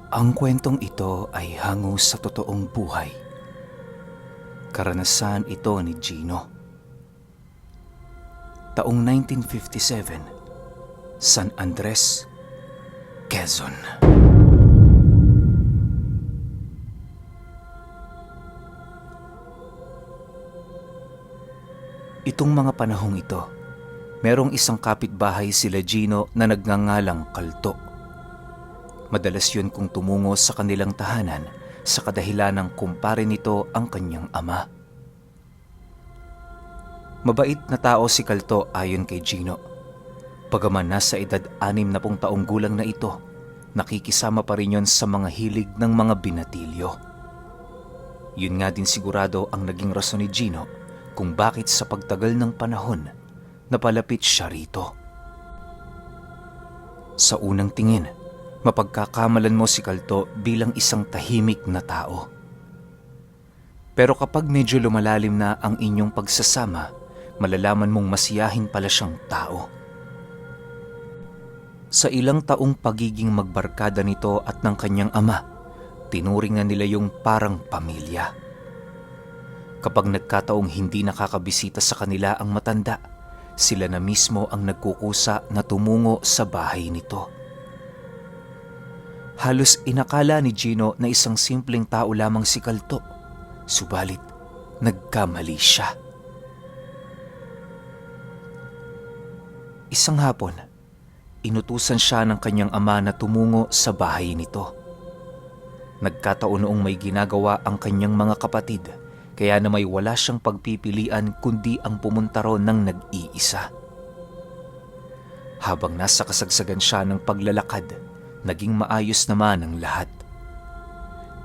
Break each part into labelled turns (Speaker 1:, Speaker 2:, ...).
Speaker 1: Ang kwentong ito ay hango sa totoong buhay. Karanasan ito ni Gino. Taong 1957, San Andres, Quezon. Itong mga panahong ito, merong isang kapitbahay sila Gino na nagngangalang Kalto. Madalas yun kung tumungo sa kanilang tahanan sa kadahilan ng kumpare nito ang kanyang ama. Mabait na tao si Kalto ayon kay Gino. Bagaman nasa edad 60 taong gulang na ito, nakikisama pa rin yon sa mga hilig ng mga binatilyo. Yun nga din sigurado ang naging rason ni Gino kung bakit sa pagtagal ng panahon napalapit siya rito. Sa unang tingin, mapagkakamalan mo si Kalto bilang isang tahimik na tao. Pero kapag medyo lumalalim na ang inyong pagsasama, malalaman mong masiyahin pala siyang tao. Sa ilang taong pagiging magbarkada nito at ng kanyang ama, tinuringan nila yung parang pamilya. Kapag nagkataong hindi nakakabisita sa kanila ang matanda, sila na mismo ang nagkukusa na tumungo sa bahay nito. Halos inakala ni Gino na isang simpleng tao lamang si Kalto, subalit nagkamali siya. Isang hapon, inutusan siya ng kanyang ama na tumungo sa bahay nito. Nagkataon noong may ginagawa ang kanyang mga kapatid, kaya na may wala siyang pagpipilian kundi ang pumunta ron ng nag-iisa. Habang nasa kasagsagan siya ng paglalakad, naging maayos naman ang lahat.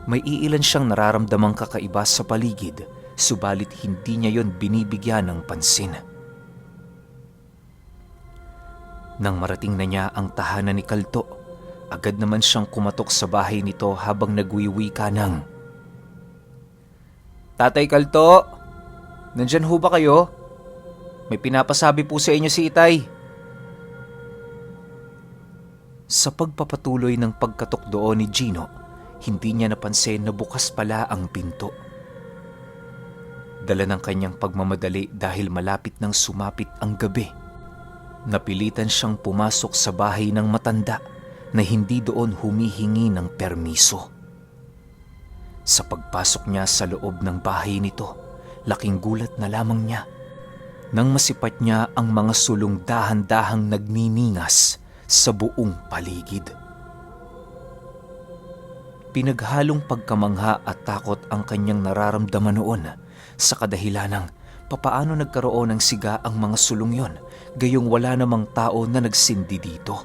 Speaker 1: May iilan siyang nararamdamang kakaiba sa paligid, subalit hindi niya yon binibigyan ng pansin. Nang marating na niya ang tahanan ni Kalto, agad naman siyang kumatok sa bahay nito habang nagwiwika ng, "Tatay Kalto, nandyan ho ba kayo? May pinapasabi po sa inyo si Itay." Sa pagpapatuloy ng pagkatok doon ni Gino, hindi niya napansin na bukas pala ang pinto. Dala ng kanyang pagmamadali dahil malapit nang sumapit ang gabi, napilitan siyang pumasok sa bahay ng matanda na hindi doon humihingi ng permiso. Sa pagpasok niya sa loob ng bahay nito, laking gulat na lamang niya nang masipat niya ang mga sulong dahan-dahang nagniningas sa buong paligid. Pinaghalong pagkamangha at takot ang kanyang nararamdaman noon sa kadahilan ng papaano nagkaroon ng siga ang mga sulong yon, gayong wala namang tao na nagsindi dito.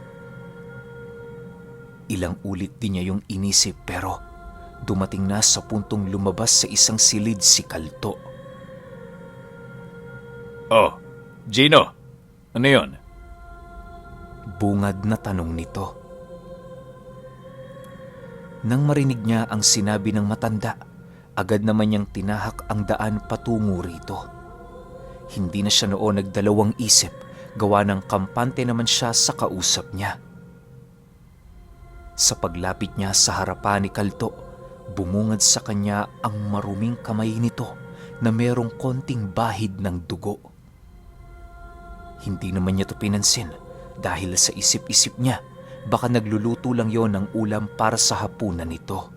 Speaker 1: Ilang ulit din niya yung inisip pero dumating na sa puntong lumabas sa isang silid si Kalto.
Speaker 2: "Oh, Gino, ano yon?"
Speaker 1: Bungad na tanong nito. Nang marinig niya ang sinabi ng matanda, agad naman niyang tinahak ang daan patungo rito. Hindi na siya noon nagdalawang isip, gawa ng kampante naman siya sa kausap niya. Sa paglapit niya sa harapan ni Kalto, bumungad sa kanya ang maruming kamay nito na merong konting bahid ng dugo. Hindi naman niya ito pinansin dahil sa isip-isip niya, baka nagluluto lang yon ng ulam para sa hapunan nito.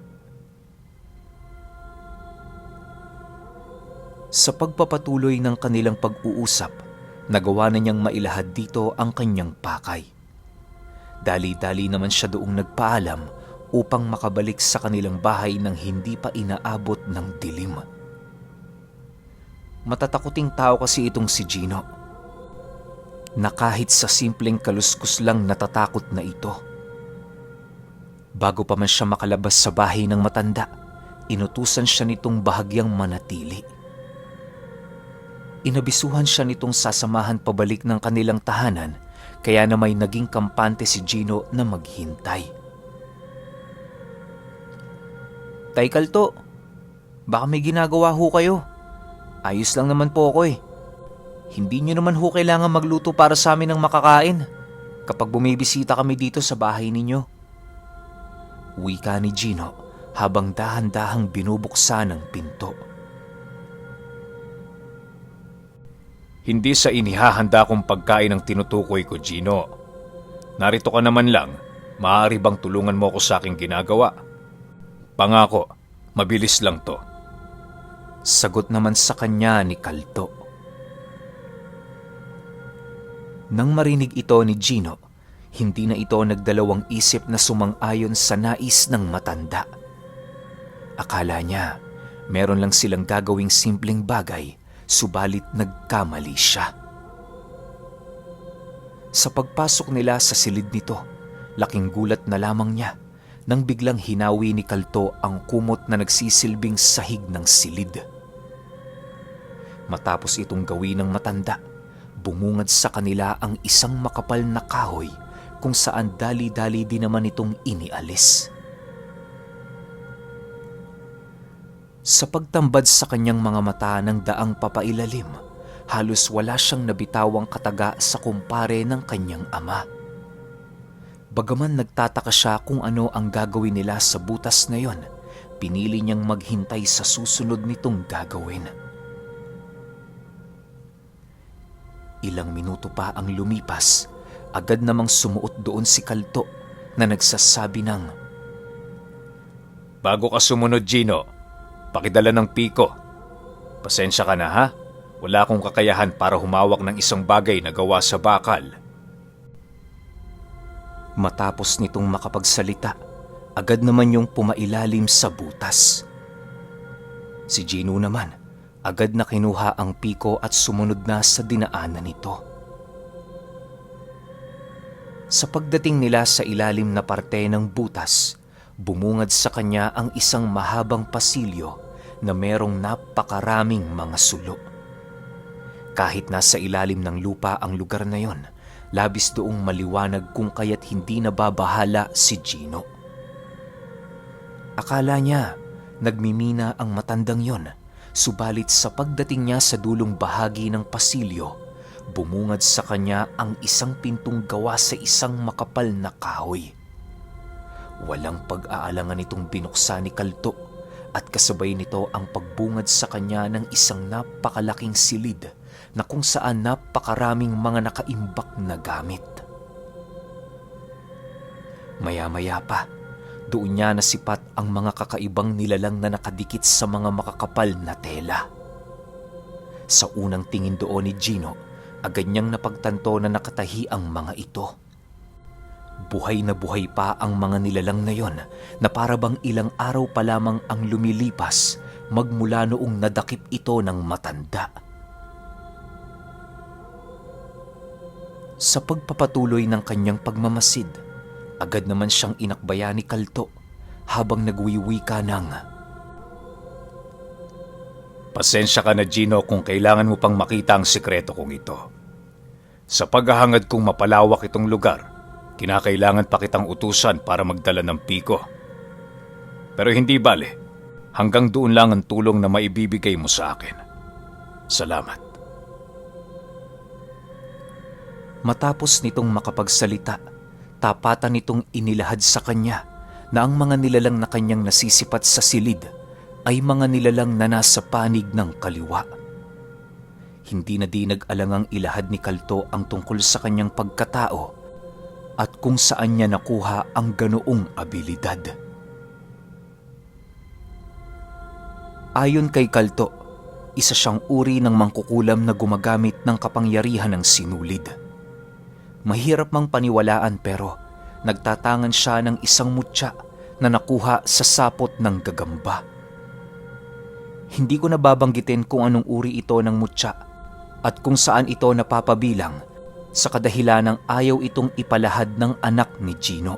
Speaker 1: Sa pagpapatuloy ng kanilang pag-uusap, nagawa na niyang mailahad dito ang kanyang pakay. Dali-dali naman siya doong nagpaalam upang makabalik sa kanilang bahay nang hindi pa inaabot ng dilim. Matatakuting tao kasi itong si Gino, na kahit sa simpleng kaluskus lang natatakot na ito. Bago pa man siya makalabas sa bahay ng matanda, inutusan siya nitong bahagyang manatili. Inabisuhan siya nitong sasamahan pabalik ng kanilang tahanan, kaya na may naging kampante si Gino na maghintay. "Tay Kalto, baka may ginagawa ho kayo. Ayos lang naman po ako eh. Hindi nyo naman ho kailangan magluto para sa amin ng makakain kapag bumibisita kami dito sa bahay ninyo." Wika ni Gino habang dahan-dahang binubuksan ang pinto.
Speaker 2: Hindi sa inihahanda kong pagkain ang tinutukoy ko, Gino. Narito ka naman lang, maaari bang tulungan mo ako sa aking ginagawa? Pangako, mabilis lang to.
Speaker 1: Sagot naman sa kanya ni Kalto. Nang marinig ito ni Gino, hindi na ito nagdalawang isip na sumang-ayon sa nais ng matanda. Akala niya, meron lang silang gagawing simpleng bagay, subalit nagkamali siya. Sa pagpasok nila sa silid nito, laking gulat na lamang niya nang biglang hinawi ni Kalto ang kumot na nagsisilbing sahig ng silid. Matapos itong gawin ng matanda, bumungad sa kanila ang isang makapal na kahoy kung saan dali-dali din naman itong inialis. Sa pagtambad sa kanyang mga mata ng daang papailalim, halos wala siyang nabitawang kataga sa kumpare ng kanyang ama. Bagaman nagtataka siya kung ano ang gagawin nila sa butas na yon, pinili niyang maghintay sa susunod nitong gagawin. Ilang minuto pa ang lumipas, agad namang sumuot doon si Kalto na nagsasabi ng,
Speaker 2: Bago ka sumunod, Gino, pakidala ng piko. Pasensya ka na, ha? Wala akong kakayahan para humawak ng isang bagay na gawa sa bakal.
Speaker 1: Matapos nitong makapagsalita, agad naman yung pumailalim sa butas. Si Gino naman, agad na kinuha ang piko at sumunod na sa dinaanan nito. Sa pagdating nila sa ilalim na parte ng butas, bumungad sa kanya ang isang mahabang pasilyo na merong napakaraming mga sulo. Kahit nasa ilalim ng lupa ang lugar na yon, labis doong maliwanag kung kaya't hindi nababahala si Gino. Akala niya nagmimina ang matandang yon, subalit sa pagdating niya sa dulong bahagi ng pasilyo, bumungad sa kanya ang isang pintong gawa sa isang makapal na kahoy. Walang pag-aalangan itong binuksan ni Kalto at kasabay nito ang pagbungad sa kanya ng isang napakalaking silid na kung saan napakaraming mga nakaimbak na gamit. Maya-maya pa, doon niya nasipat ang mga kakaibang nilalang na nakadikit sa mga makakapal na tela. Sa unang tingin doon ni Gino, agad niyang napagtanto na nakatahi ang mga ito. Buhay na buhay pa ang mga nilalang na yon na para bang ilang araw pa lamang ang lumilipas magmula noong nadakip ito ng matanda. Sa pagpapatuloy ng kanyang pagmamasid, agad naman siyang inakbaya ni Kalto habang nagwiwika ng,
Speaker 2: Pasensya ka na, Gino, kung kailangan mo pang makita ang sikreto kong ito. Sa paghahangad kong mapalawak itong lugar, kinakailangan pa kitang utusan para magdala ng piko. Pero hindi bale, hanggang doon lang ang tulong na maibibigay mo sa akin. Salamat.
Speaker 1: Matapos nitong makapagsalita, tapatan nitong inilahad sa kanya na ang mga nilalang na kanyang nasisipat sa silid ay mga nilalang na nasa panig ng kaliwa. Hindi na di nag-alangang ilahad ni Kalto ang tungkol sa kanyang pagkatao at kung saan niya nakuha ang ganoong abilidad. Ayon kay Kalto, isa siyang uri ng mangkukulam na gumagamit ng kapangyarihan ng sinulid. Mahirap mang paniwalaan pero nagtatangan siya ng isang mutya na nakuha sa sapot ng gagamba. Hindi ko nababanggitin kung anong uri ito ng mutya at kung saan ito napapabilang sa kadahilan ng ayaw itong ipalahad ng anak ni Gino.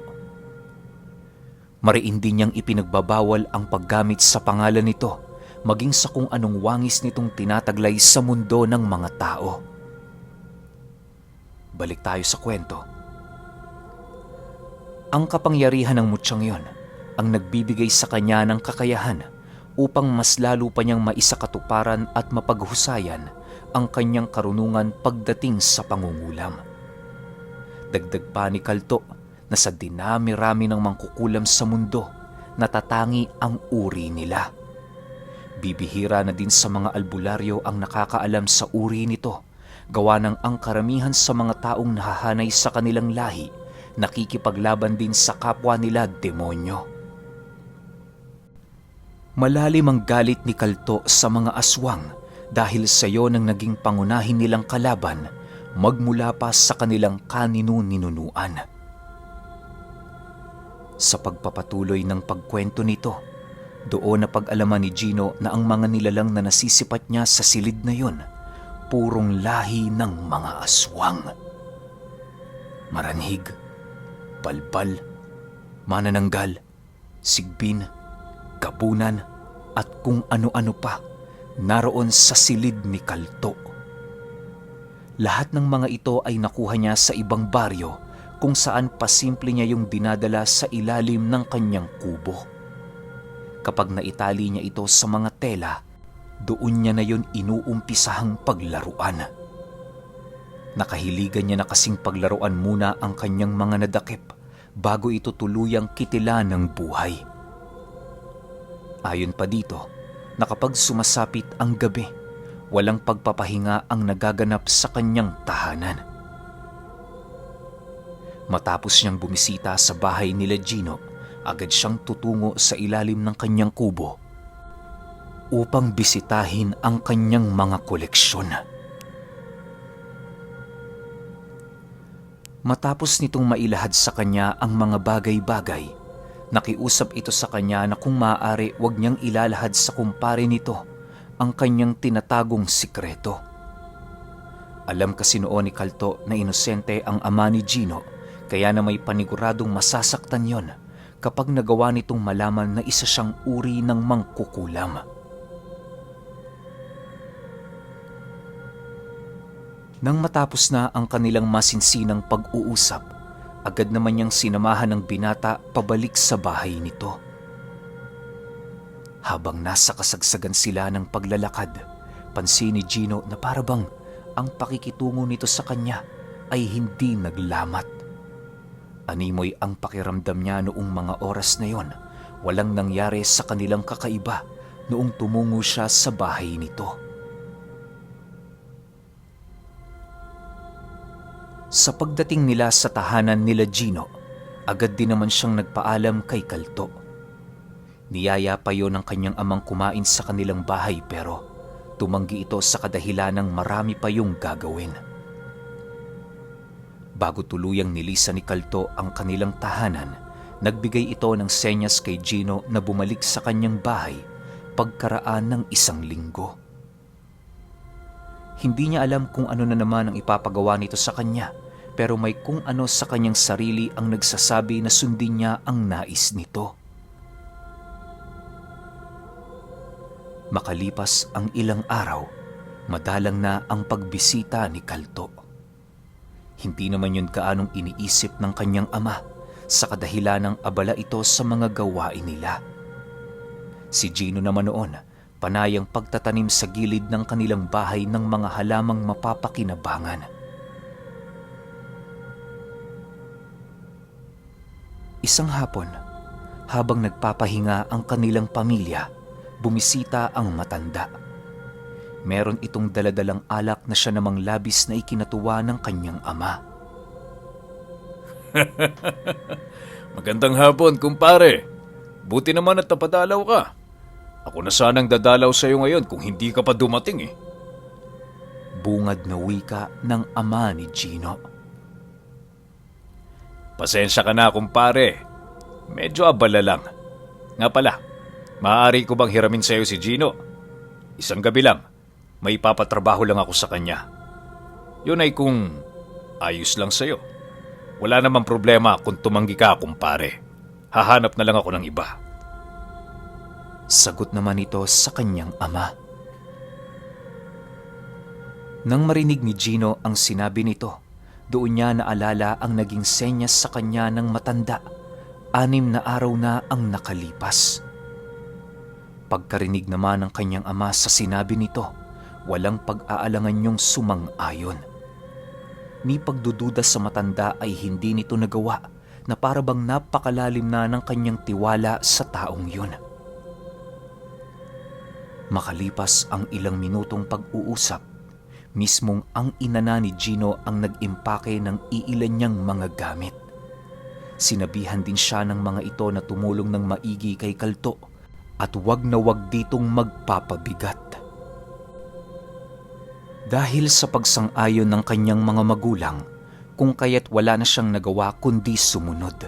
Speaker 1: Mariin din niyang ipinagbabawal ang paggamit sa pangalan nito maging sa kung anong wangis nitong tinataglay sa mundo ng mga tao. Balik tayo sa kwento. Ang kapangyarihan ng mutsyang yon ang nagbibigay sa kanya ng kakayahan upang mas lalo pa niyang maisakatuparan at mapaghusayan ang kanyang karunungan pagdating sa pangungulam. Dagdag pa ni Kalto na sa dinami-rami ng mangkukulam sa mundo, natatangi ang uri nila. Bibihira na din sa mga albularyo ang nakakaalam sa uri nito, gawa ng ang karamihan sa mga taong nahahanay sa kanilang lahi, nakikipaglaban din sa kapwa nila demonyo. Malalim ang galit ni Kalto sa mga aswang dahil sa iyo nang naging pangunahin nilang kalaban magmula pa sa kanilang kaninu-ninunuan. Sa pagpapatuloy ng pagkwento nito, doon na pag-alaman ni Gino na ang mga nilalang na nasisipat niya sa silid na yon, purong lahi ng mga aswang. Maranhig, balbal, manananggal, sigbin, gabunan, at kung ano-ano pa naroon sa silid ni Kalto. Lahat ng mga ito ay nakuha niya sa ibang baryo kung saan pasimple niya yung dinadala sa ilalim ng kanyang kubo. Kapag naitali niya ito sa mga tela, doon niya na yun inuumpisahang paglaruan. Nakahiligan niya na kasing paglaruan muna ang kanyang mga nadakip bago ito tuluyang kitila ng buhay. Ayon pa dito, na kapag sumasapit ang gabi, walang pagpapahinga ang nagaganap sa kanyang tahanan. Matapos niyang bumisita sa bahay nila Gino, agad siyang tutungo sa ilalim ng kanyang kubo upang bisitahin ang kanyang mga koleksyon. Matapos nitong mailahad sa kanya ang mga bagay-bagay, nakiusap ito sa kanya na kung maaari wag niyang ilalahad sa kumpare nito ang kanyang tinatagong sikreto. Alam kasi noon ni Kalto na inosente ang ama ni Gino, kaya na may paniguradong masasaktan yon kapag nagawa nitong malaman na isa siyang uri ng mangkukulam. Nang matapos na ang kanilang masinsinang pag-uusap, agad naman niyang sinamahan ng binata pabalik sa bahay nito. Habang nasa kasagsagan sila ng paglalakad, pansin ni Gino na parabang ang pakikitungo nito sa kanya ay hindi naglamat. Animoy ang pakiramdam niya noong mga oras na yon. Walang nangyari sa kanilang kakaiba noong tumungo siya sa bahay nito. Sa pagdating nila sa tahanan nila Gino, agad din naman siyang nagpaalam kay Kalto. Niyaya pa yon ng kanyang amang kumain sa kanilang bahay pero tumanggi ito sa kadahilanang marami pa yung gagawin. Bago tuluyang nilisan ni Kalto ang kanilang tahanan, nagbigay ito ng senyas kay Gino na bumalik sa kanyang bahay pagkaraan ng 1 linggo. Hindi niya alam kung ano na naman ang ipapagawa nito sa kanya, pero may kung ano sa kanyang sarili ang nagsasabi na sundin niya ang nais nito. Makalipas ang ilang araw, madalang na ang pagbisita ni Kalto. Hindi naman yun kaanong iniisip ng kanyang ama sa kadahilanang abala ito sa mga gawain nila. Si Gino naman noon, panayang pagtatanim sa gilid ng kanilang bahay ng mga halamang mapapakinabangan. Isang hapon, habang nagpapahinga ang kanilang pamilya, bumisita ang matanda. Meron itong daladalang alak na siya namang labis na ikinatuwa ng kanyang ama.
Speaker 2: Magandang hapon, kumpare. Buti naman at napadalaw ka. Ako na sanang dadalaw sa iyo ngayon kung hindi ka pa dumating eh.
Speaker 1: Bungad na wika ng ama ni Gino.
Speaker 2: Pasensya ka na, kumpare. Medyo abala lang. Nga pala, maaari ko bang hiramin sa iyo si Gino? Isang gabi lang. May papatrabaho lang ako sa kanya. Yun ay kung ayos lang sa'yo. Wala namang problema kung tumanggi ka, kumpare. Hahanap na lang ako ng iba.
Speaker 1: Sagot naman ito sa kanyang ama. Nang marinig ni Gino ang sinabi nito, doon niya naalala ang naging senyas sa kanya ng matanda. 6 na araw na ang nakalipas. Pagkarinig naman ng kanyang ama sa sinabi nito, walang pag-aalangan yung sumang-ayon. Ni pagdududa sa matanda ay hindi nito nagawa na parabang napakalalim na ng kanyang tiwala sa taong yun. Makalipas ang ilang minutong pag-uusap, mismong ang ina na ni Gino ang nag-impake ng iilan niyang mga gamit. Sinabihan din siya ng mga ito na tumulong ng maigi kay Kalto at wag na wag ditong magpapabigat. Dahil sa pagsang-ayon ng kanyang mga magulang, kung kaya't wala na siyang nagawa kundi sumunod.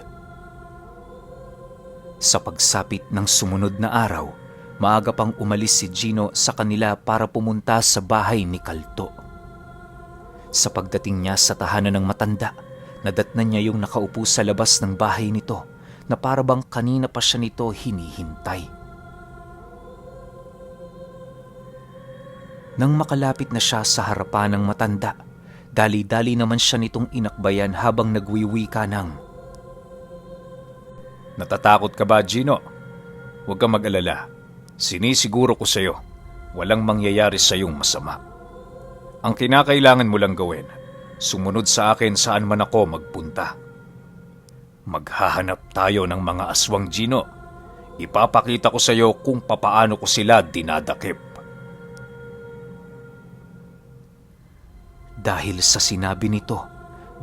Speaker 1: Sa pagsapit ng sumunod na araw, maaga pang umalis si Gino sa kanila para pumunta sa bahay ni Kalto. Sa pagdating niya sa tahanan ng matanda, nadatnan niya yung nakaupo sa labas ng bahay nito na parabang kanina pa siya nito hinihintay. Nang makalapit na siya sa harapan ng matanda, dali-dali naman siya nitong inakbayan habang nagwiwika ng,
Speaker 2: Natatakot ka ba, Gino? Huwag kang mag-alala. Sinisiguro ko sa'yo, walang mangyayari sa'yong masama. Ang kinakailangan mo lang gawin, sumunod sa akin saan man ako magpunta. Maghahanap tayo ng mga aswang, Gino. Ipapakita ko sa'yo kung papaano ko sila dinadakip.
Speaker 1: Dahil sa sinabi nito,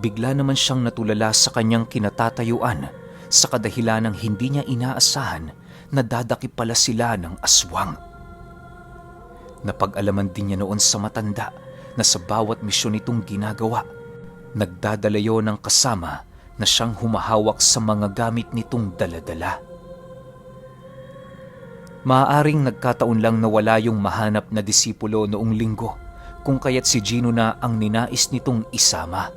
Speaker 1: bigla naman siyang natulala sa kanyang kinatatayuan sa kadahilan ng hindi niya inaasahan na dadakip pala sila ng aswang. Napag-alaman din niya noon sa matanda na sa bawat misyon nitong ginagawa, nagdadalayo ng kasama na siyang humahawak sa mga gamit nitong daladala. Maaaring nagkataon lang na wala yung mahanap na disipulo noong linggo, kung kaya't si Gino na ang ninais nitong isama.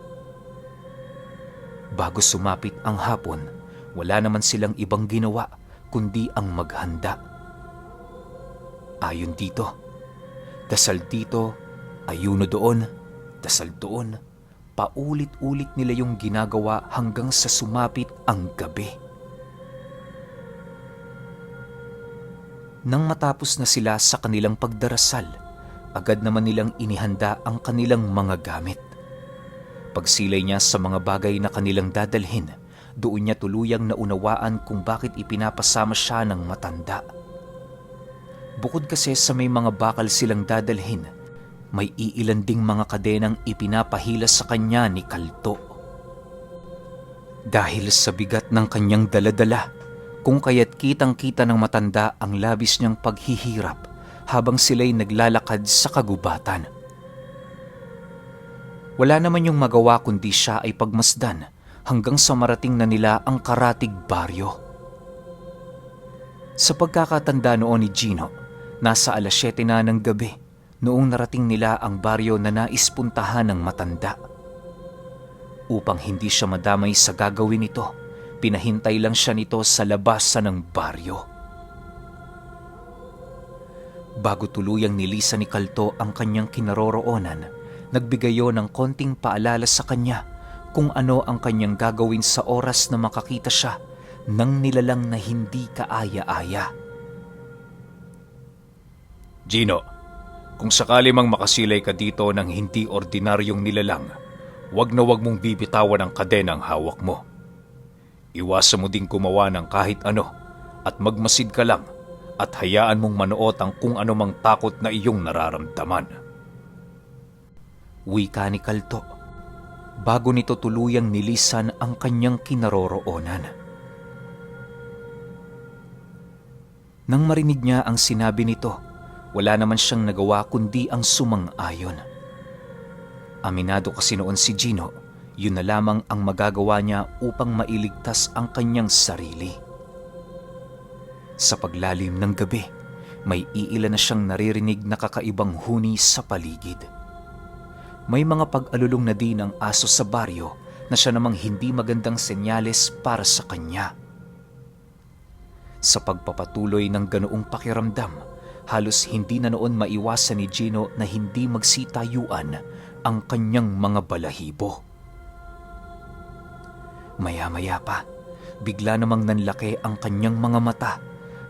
Speaker 1: Bago sumapit ang hapon, wala naman silang ibang ginawa kundi ang maghanda. Ayon dito, dasal dito, ayuno doon, dasal doon, paulit-ulit nila yung ginagawa hanggang sa sumapit ang gabi. Nang matapos na sila sa kanilang pagdarasal, agad naman nilang inihanda ang kanilang mga gamit. Pagsilay niya sa mga bagay na kanilang dadalhin, doon niya tuluyang naunawaan kung bakit ipinapasama siya ng matanda. Bukod kasi sa may mga bakal silang dadalhin, may iilan ding mga kadenang ipinapahila sa kanya ni Kalto. Dahil sa bigat ng kanyang daladala, kung kaya't kitang-kita ng matanda ang labis niyang paghihirap habang sila'y naglalakad sa kagubatan. Wala naman yung magawa kundi siya ay pagmasdan hanggang sa marating na nila ang Karatig Baryo. Sa pagkakatanda noon ni Gino, nasa 7:00 na ng gabi noong narating nila ang baryo na nais puntahan ng matanda. Upang hindi siya madamay sa gagawin nito, pinahintay lang siya nito sa labasan ng baryo. Bago tuluyang nilisan ni Kalto ang kanyang kinaroroonan, nagbigayo ng konting paalala sa kanya kung ano ang kanyang gagawin sa oras na makakita siya ng nilalang na hindi kaaya-aya.
Speaker 2: Gino, kung sakali mang makasilay ka dito ng hindi ordinaryong nilalang, wag na wag mong bibitawan ang kadenang hawak mo. Iwasan mo ding gumawa ng kahit ano at magmasid ka lang at hayaan mong manuot ang kung anumang takot na iyong nararamdaman.
Speaker 1: Wika ni Kalto, bago nito tuluyang nilisan ang kanyang kinaroroonan. Nang marinig niya ang sinabi nito, wala naman siyang nagawa kundi ang sumang-ayon. Aminado kasi noon si Gino, yun na lamang ang magagawa niya upang mailigtas ang kanyang sarili. Sa paglalim ng gabi, may iilan na siyang naririnig na kakaibang huni sa paligid. May mga pag-alulong na din ang aso sa baryo na siya namang hindi magandang senyales para sa kanya. Sa pagpapatuloy ng ganoong pakiramdam, halos hindi na noon maiwasan ni Gino na hindi magsitayuan ang kanyang mga balahibo. Maya-maya pa, bigla namang nanlaki ang kanyang mga mata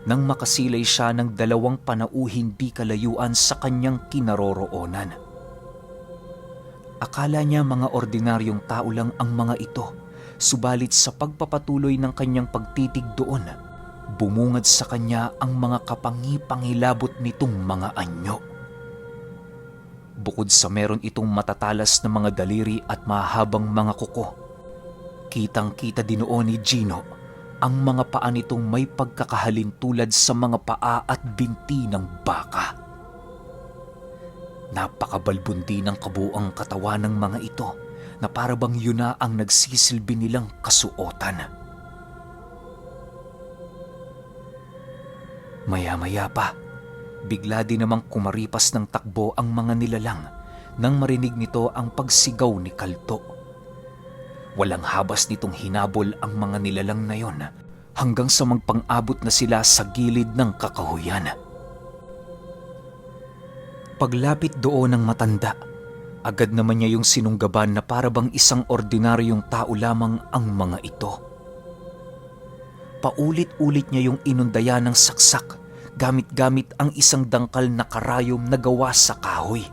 Speaker 1: nang makasilay siya ng 2 panauhin di kalayuan sa kanyang kinaroroonan. Akala niya mga ordinaryong tao lang ang mga ito subalit sa pagpapatuloy ng kanyang pagtitig doon, bumungad sa kanya ang mga kapangi-pangilabot nitong mga anyo. Bukod sa meron itong matatalas na mga daliri at mahabang mga kuko, kitang-kita din noon ni Gino ang mga paa nitong may pagkakahalin tulad sa mga paa at binti ng baka. Napakabalbundi ng kabuang katawan ng mga ito na parabang yun na ang nagsisilbi nilang kasuotan. Maya-maya pa, bigla din namang kumaripas ng takbo ang mga nilalang nang marinig nito ang pagsigaw ni Kalto. Walang habas nitong hinabol ang mga nilalang na yon hanggang sa magpang-abot na sila sa gilid ng kakahuyan. Paglapit doon ng matanda, agad naman niya yung sinunggaban na parabang isang ordinaryong tao lamang ang mga ito. Paulit-ulit niya yung inundaya ng saksak gamit-gamit ang isang dangkal na karayom na gawa sa kahoy.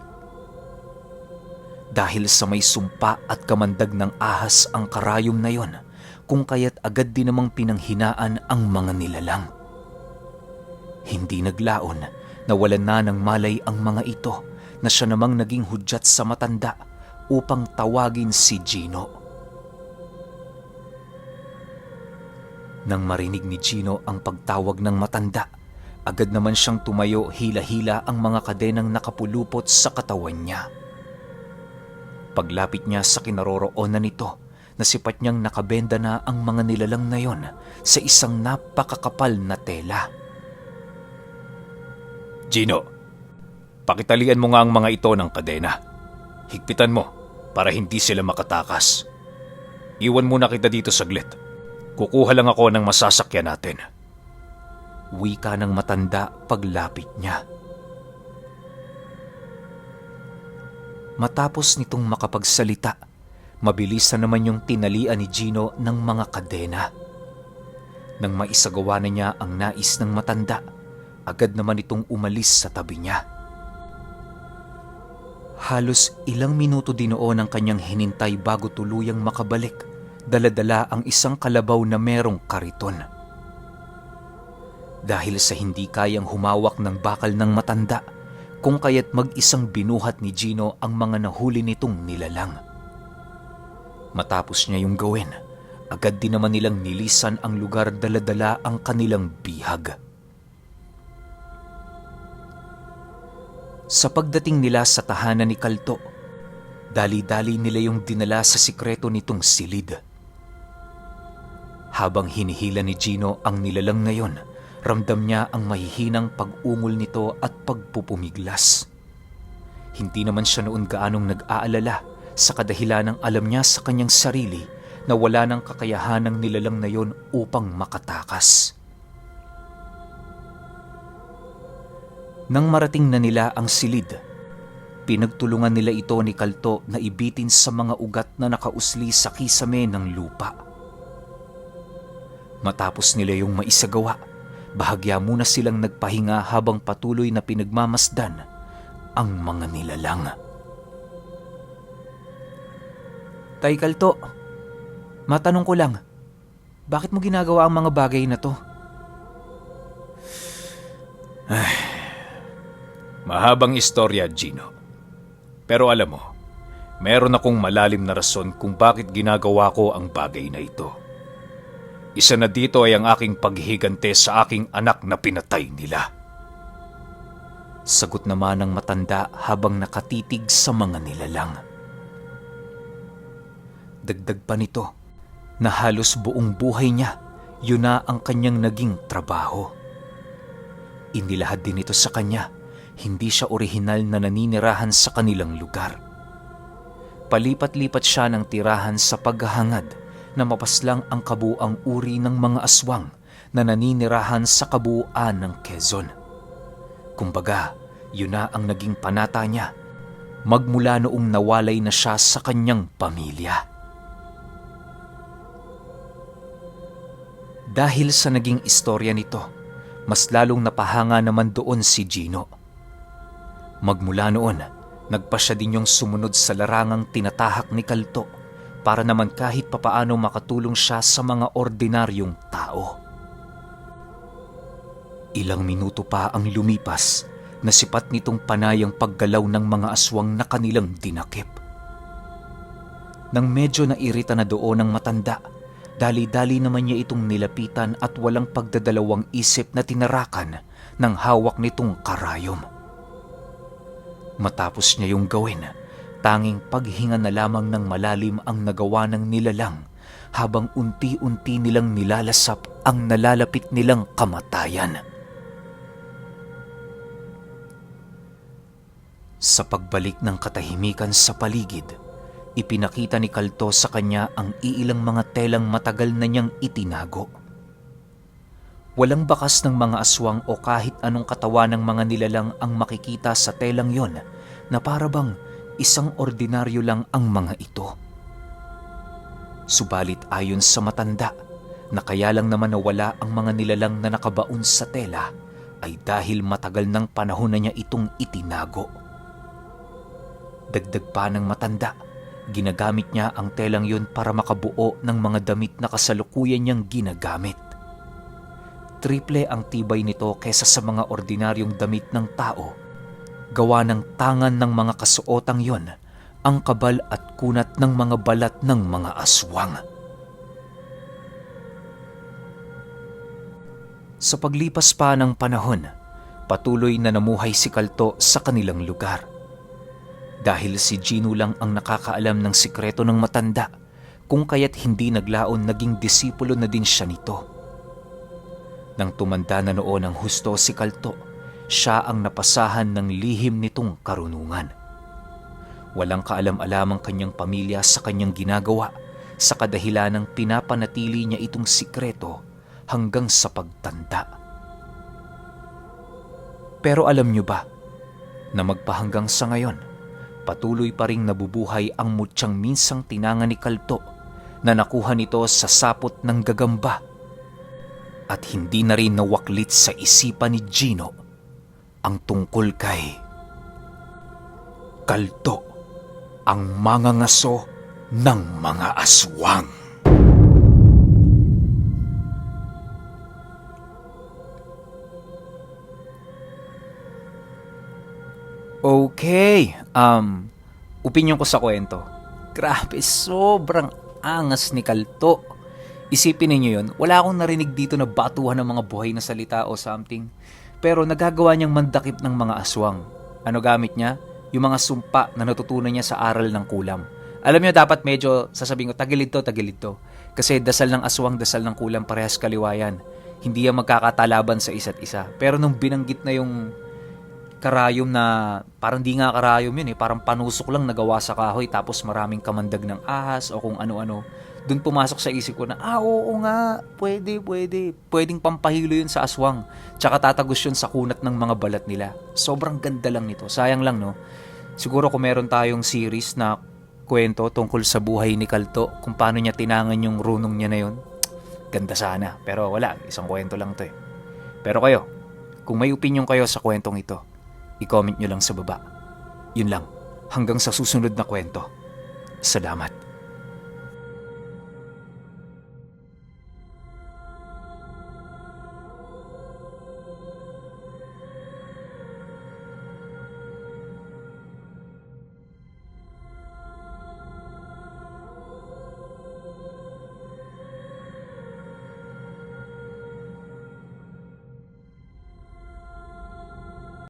Speaker 1: Dahil sa may sumpa at kamandag ng ahas ang karayom na yon, kung kaya't agad din namang pinanghinaan ang mga nilalang. Hindi naglaon na walan na ng malay ang mga ito na siya namang naging hudyat sa matanda upang tawagin si Gino. Nang marinig ni Gino ang pagtawag ng matanda, agad naman siyang tumayo, hila-hila ang mga kadenang nakapulupot sa katawan niya. Paglapit niya sa kinaroroonan nito, nasipat niyang nakabenda na ang mga nilalang na yon sa isang napakakapal na tela.
Speaker 2: Gino, pakitalian mo nga ang mga ito ng kadena. Higpitan mo para hindi sila makatakas. Iwan muna kita dito saglit. Kukuha lang ako ng masasakyan natin.
Speaker 1: Wika ng matanda paglapit niya. Matapos nitong makapagsalita, mabilis na naman yung tinalian ni Gino ng mga kadena. Nang maisagawa na niya ang nais ng matanda, agad naman itong umalis sa tabi niya. Halos ilang minuto din noon ang kanyang hinintay bago tuluyang makabalik, dala-dala ang isang kalabaw na merong kariton. Dahil sa hindi kayang humawak ng bakal ng matanda, kung kaya't mag-isang binuhat ni Gino ang mga nahuli nitong nilalang. Matapos niya yung gawin, agad din naman nilang nilisan ang lugar, dala-dala ang kanilang bihag. Sa pagdating nila sa tahanan ni Kalto, dali-dali nila yung dinala sa sikreto nitong silid. Habang hinihila ni Gino ang nilalang na yon, ramdam niya ang mahihinang pag-ungol nito at pagpupumiglas. Hindi naman siya noon gaanong nag-aalala sa kadahilanang alam niya sa kanyang sarili na wala ng kakayahan ng nilalang na yon upang makatakas. Nang marating na nila ang silid, pinagtulungan nila ito ni Kalto na ibitin sa mga ugat na nakausli sa kisame ng lupa. Matapos nila yung maisagawa, bahagya muna silang nagpahinga habang patuloy na pinagmamasdan ang mga nilalang. Tay Kalto, matanong ko lang, bakit mo ginagawa ang mga bagay na to?
Speaker 2: Mahabang istorya, Gino. Pero alam mo, meron akong malalim na rason kung bakit ginagawa ko ang bagay na ito. Isa na dito ay ang aking paghihigante sa aking anak na pinatay nila.
Speaker 1: Sagot naman ng matanda habang nakatitig sa mga nilalang. Dagdag pa nito na halos buong buhay niya, yun na ang kanyang naging trabaho. Inilahad din ito sa kanya, hindi siya orihinal na naninirahan sa kanilang lugar. Palipat-lipat siya ng tirahan sa paghahangad na mapaslang ang kabuuang uri ng mga aswang na naninirahan sa kabuuan ng Quezon. Kumbaga, yun na ang naging panata niya magmula noong nawalay na siya sa kanyang pamilya. Dahil sa naging istorya nito, mas lalong napahanga naman doon si Gino. Magmula noon, nagpa siya din yung sumunod sa larangang tinatahak ni Kalto para naman kahit papaano makatulong siya sa mga ordinaryong tao. Ilang minuto pa ang lumipas na sipat nitong panay ang paggalaw ng mga aswang na kanilang dinakip. Nang medyo nairita na doon ang matanda, dali-dali naman niya itong nilapitan at walang pagdadalawang isip na tinarakan ng hawak nitong karayom. Matapos niya yung gawin, tanging paghinga na lamang ng malalim ang nagawa ng nilalang habang unti-unti nilang nilalasap ang nalalapit nilang kamatayan. Sa pagbalik ng katahimikan sa paligid, ipinakita ni Kalto sa kanya ang iilang mga telang matagal na niyang itinago. Walang bakas ng mga aswang o kahit anong katawan ng mga nilalang ang makikita sa telang yon na parabang isang ordinaryo lang ang mga ito. Subalit ayon sa matanda, na kaya lang naman nawala ang mga nilalang na nakabaon sa tela ay dahil matagal ng panahon na niya itong itinago. Dagdag pa ng matanda, ginagamit niya ang telang yun para makabuo ng mga damit na kasalukuyan niyang ginagamit. Triple ang tibay nito kesa sa mga ordinaryong damit ng tao. Gawa ng tangan ng mga kasuotang yon, ang kabal at kunat ng mga balat ng mga aswang. Sa paglipas pa ng panahon, patuloy na namuhay si Kalto sa kanilang lugar. Dahil si Gino lang ang nakakaalam ng sikreto ng matanda, kung kaya't hindi naglaon naging disipulo na din siya nito. Nang tumanda na noon ang husto si Kalto, siya ang napasahan ng lihim nitong karunungan. Walang kaalam-alam ang kanyang pamilya sa kanyang ginagawa sa kadahilan ng pinapanatili niya itong sikreto hanggang sa pagtanda. Pero alam niyo ba na magpahanggang sa ngayon, patuloy pa ring nabubuhay ang mutyang minsang tinangan ni Kalto na nakuha nito sa sapot ng gagamba at hindi na rin nawaklit sa isipan ni Gino ang tungkol kay Kalto, ang mangangaso ng mga aswang.
Speaker 3: Okay, opinion ko sa kwento. Grabe, sobrang angas ni Kalto. Isipin ninyo yun, wala akong narinig dito na batuhan ng mga buhay na salita o something. Pero nagagawa niyang mandakip ng mga aswang. Ano gamit niya? Yung mga sumpa na natutunan niya sa aral ng kulam. Alam niyo, dapat medyo sasabihin ko, tagilid to. Kasi dasal ng aswang, dasal ng kulam, parehas kaliwayan. Hindi yan magkakatalaban sa isa't isa. Pero nung binanggit na yung karayom na parang di nga karayom yun parang panusok lang nagawa sa kahoy tapos maraming kamandag ng ahas o kung ano-ano, dun pumasok sa isip ko na oo nga, pwedeng pampahilo yun sa aswang, tsaka tatagos yun sa kunat ng mga balat nila. Sobrang ganda lang nito, sayang lang no, siguro kung meron tayong series na kwento tungkol sa buhay ni Kalto, kung paano niya tinangan yung runong niya na yun, ganda sana, pero wala, isang kwento lang to Pero kayo, kung may opinion kayo sa kwentong ito, i-comment nyo lang sa baba. Yun lang. Hanggang sa susunod na kwento. Salamat.